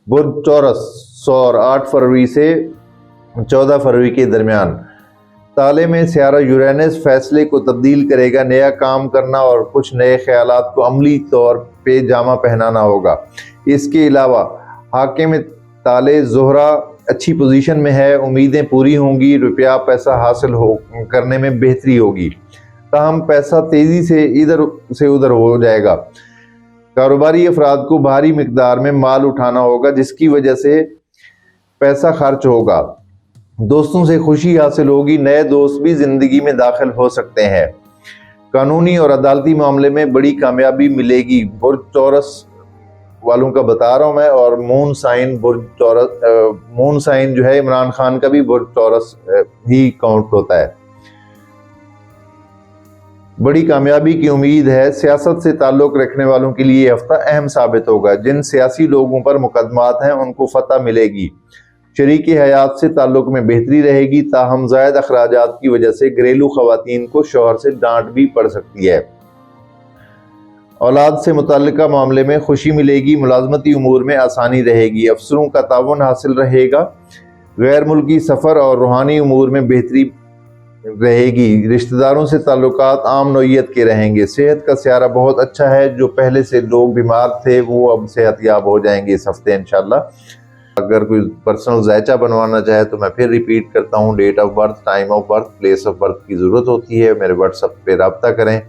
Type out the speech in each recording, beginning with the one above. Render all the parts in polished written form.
برج چورس سور 8 فروری سے 14 فروری کے درمیان۔ تالے میں سیارہ یورینس فیصلے کو تبدیل کرے گا، نیا کام کرنا اور کچھ نئے خیالات کو عملی طور پہ جامہ پہنانا ہوگا۔ اس کے علاوہ حاکم تالے زہرہ اچھی پوزیشن میں ہے، امیدیں پوری ہوں گی، روپیہ پیسہ حاصل کرنے میں بہتری ہوگی، تاہم پیسہ تیزی سے ادھر ہو جائے گا۔ کاروباری افراد کو بھاری مقدار میں مال اٹھانا ہوگا جس کی وجہ سے پیسہ خرچ ہوگا۔ دوستوں سے خوشی حاصل ہوگی، نئے دوست بھی زندگی میں داخل ہو سکتے ہیں۔ قانونی اور عدالتی معاملے میں بڑی کامیابی ملے گی۔ برج چورس والوں کا بتا رہا ہوں میں، اور مون سائن جو ہے عمران خان کا بھی برج چورس ہی کاؤنٹ ہوتا ہے۔ بڑی کامیابی کی امید ہے۔ سیاست سے تعلق رکھنے والوں کے لیے یہ ہفتہ اہم ثابت ہوگا۔ جن سیاسی لوگوں پر مقدمات ہیں ان کو فتح ملے گی۔ شریک حیات سے تعلق میں بہتری رہے گی، تاہم زائد اخراجات کی وجہ سے گھریلو خواتین کو شوہر سے ڈانٹ بھی پڑ سکتی ہے۔ اولاد سے متعلقہ معاملے میں خوشی ملے گی، ملازمتی امور میں آسانی رہے گی، افسروں کا تعاون حاصل رہے گا، غیر ملکی سفر اور روحانی امور میں بہتری رہے گی، رشتہ داروں سے تعلقات عام نوعیت کے رہیں گے۔ صحت کا سیارہ بہت اچھا ہے، جو پہلے سے لوگ بیمار تھے وہ اب صحت یاب ہو جائیں گے اس ہفتے انشاءاللہ۔ اگر کوئی پرسنل ذائچہ بنوانا چاہے تو میں پھر ریپیٹ کرتا ہوں، date of birth, time of birth, place of birth کی ضرورت ہوتی ہے۔ میرے واٹس ایپ پہ رابطہ کریں،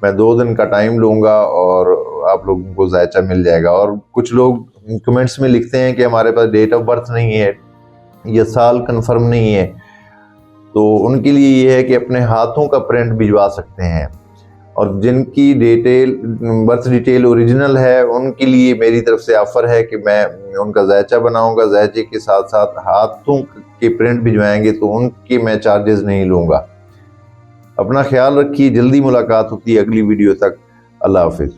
میں 2 دن کا ٹائم لوں گا اور آپ لوگوں کو ذائچہ مل جائے گا۔ اور کچھ لوگ کمنٹس میں لکھتے ہیں کہ ہمارے پاس ڈیٹ آف برتھ نہیں ہے یا سال کنفرم نہیں ہے، تو ان کے لیے یہ ہے کہ اپنے ہاتھوں کا پرنٹ بھجوا سکتے ہیں، اور جن کی برتھ ڈیٹیل اوریجنل ہے ان کے لیے میری طرف سے آفر ہے کہ میں ان کا ذائچہ بناؤں گا، ذائچے کے ساتھ ساتھ ہاتھوں کے پرنٹ بھجوائیں گے تو ان کے میں چارجز نہیں لوں گا۔ اپنا خیال رکھیے، جلدی ملاقات ہوتی ہے اگلی ویڈیو تک، اللہ حافظ۔